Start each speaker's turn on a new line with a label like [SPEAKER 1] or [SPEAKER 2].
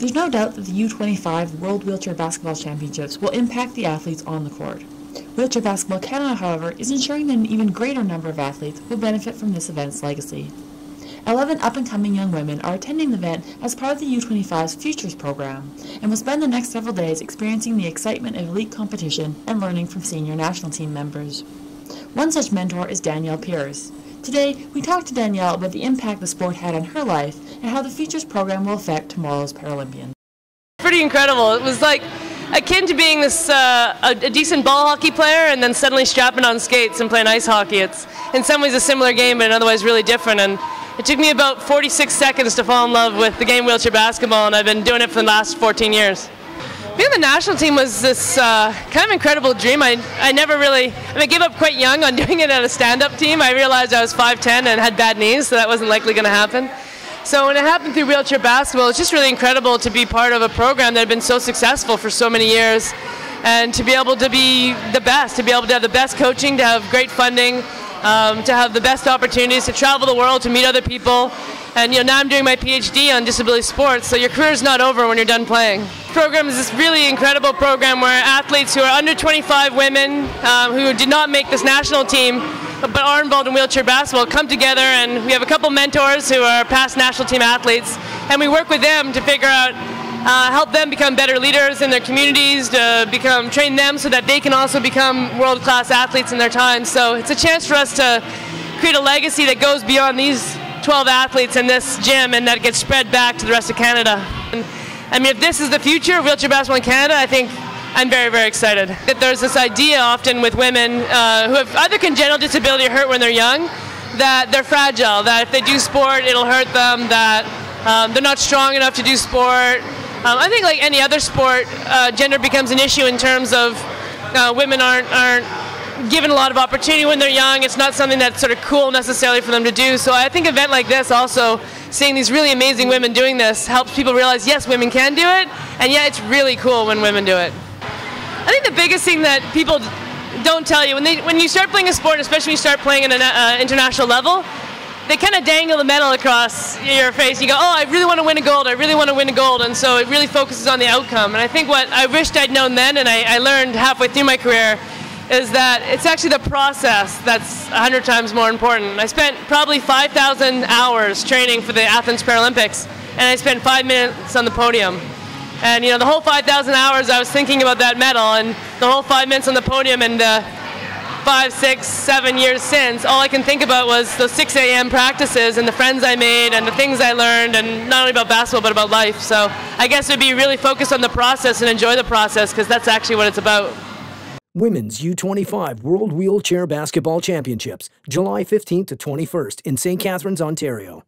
[SPEAKER 1] There's no doubt that the U25 World Wheelchair Basketball Championships will impact the athletes on the court. Wheelchair Basketball Canada, however, is ensuring that an even greater number of athletes will benefit from this event's legacy. 11 up-and-coming young women are attending the event as part of the U25's Futures program and will spend the next several days experiencing the excitement of elite competition and learning from senior national team members. One such mentor is Danielle. Today, we talked to Danielle about the impact the sport had on her life and how the Futures program will affect tomorrow's Paralympians.
[SPEAKER 2] Pretty incredible. It was like akin to being this a decent ball hockey player and then suddenly strapping on skates and playing ice hockey. It's in some ways a similar game, but in other ways really different. And it took me about 46 seconds to fall in love with the game wheelchair basketball, and I've been doing it for the last 14 years. Being on the national team was this kind of incredible dream. I gave up quite young on doing it at a stand-up team. I realized I was 5'10" and had bad knees, so that wasn't likely going to happen. So when it happened through wheelchair basketball, it's just really incredible to be part of a program that had been so successful for so many years, and to be able to be the best, to be able to have the best coaching, to have great funding, to have the best opportunities to travel the world, to meet other people. And now I'm doing my PhD on disability sports, so your career's not over when you're done playing. The program is this really incredible program where athletes who are under 25 women who did not make this national team but are involved in wheelchair basketball come together, and we have a couple mentors who are past national team athletes, and we work with them to figure out help them become better leaders in their communities, to train them so that they can also become world-class athletes in their time. So it's a chance for us to create a legacy that goes beyond these 12 athletes in this gym and that gets spread back to the rest of Canada. And, I mean, if this is the future of wheelchair basketball in Canada, I think I'm very, very excited. That there's this idea often with women who have either congenital disability or hurt when they're young, that they're fragile, that if they do sport, it'll hurt them, that they're not strong enough to do sport. I think like any other sport, gender becomes an issue in terms of women aren't given a lot of opportunity when they're young. It's not something that's sort of cool necessarily for them to do. So I think an event like this also, seeing these really amazing women doing this, helps people realize, yes, women can do it, and yeah, it's really cool when women do it. I think the biggest thing that people don't tell you, when you start playing a sport, especially when you start playing at an international level, they kind of dangle the medal across your face. You go, oh, I really want to win a gold, I really want to win a gold, and so it really focuses on the outcome. And I think what I wished I'd known then, and I learned halfway through my career, is that it's actually the process that's 100 times more important. I spent probably 5,000 hours training for the Athens Paralympics, and I spent 5 minutes on the podium. And the whole 5,000 hours I was thinking about that medal, and the whole 5 minutes on the podium, and 5, 6, 7 years since, all I can think about was those 6 a.m. practices and the friends I made and the things I learned, and not only about basketball but about life. So I guess it would be really focused on the process and enjoy the process, because that's actually what it's about.
[SPEAKER 3] Women's U25 World Wheelchair Basketball Championships, July 15th to 21st in St. Catharines, Ontario.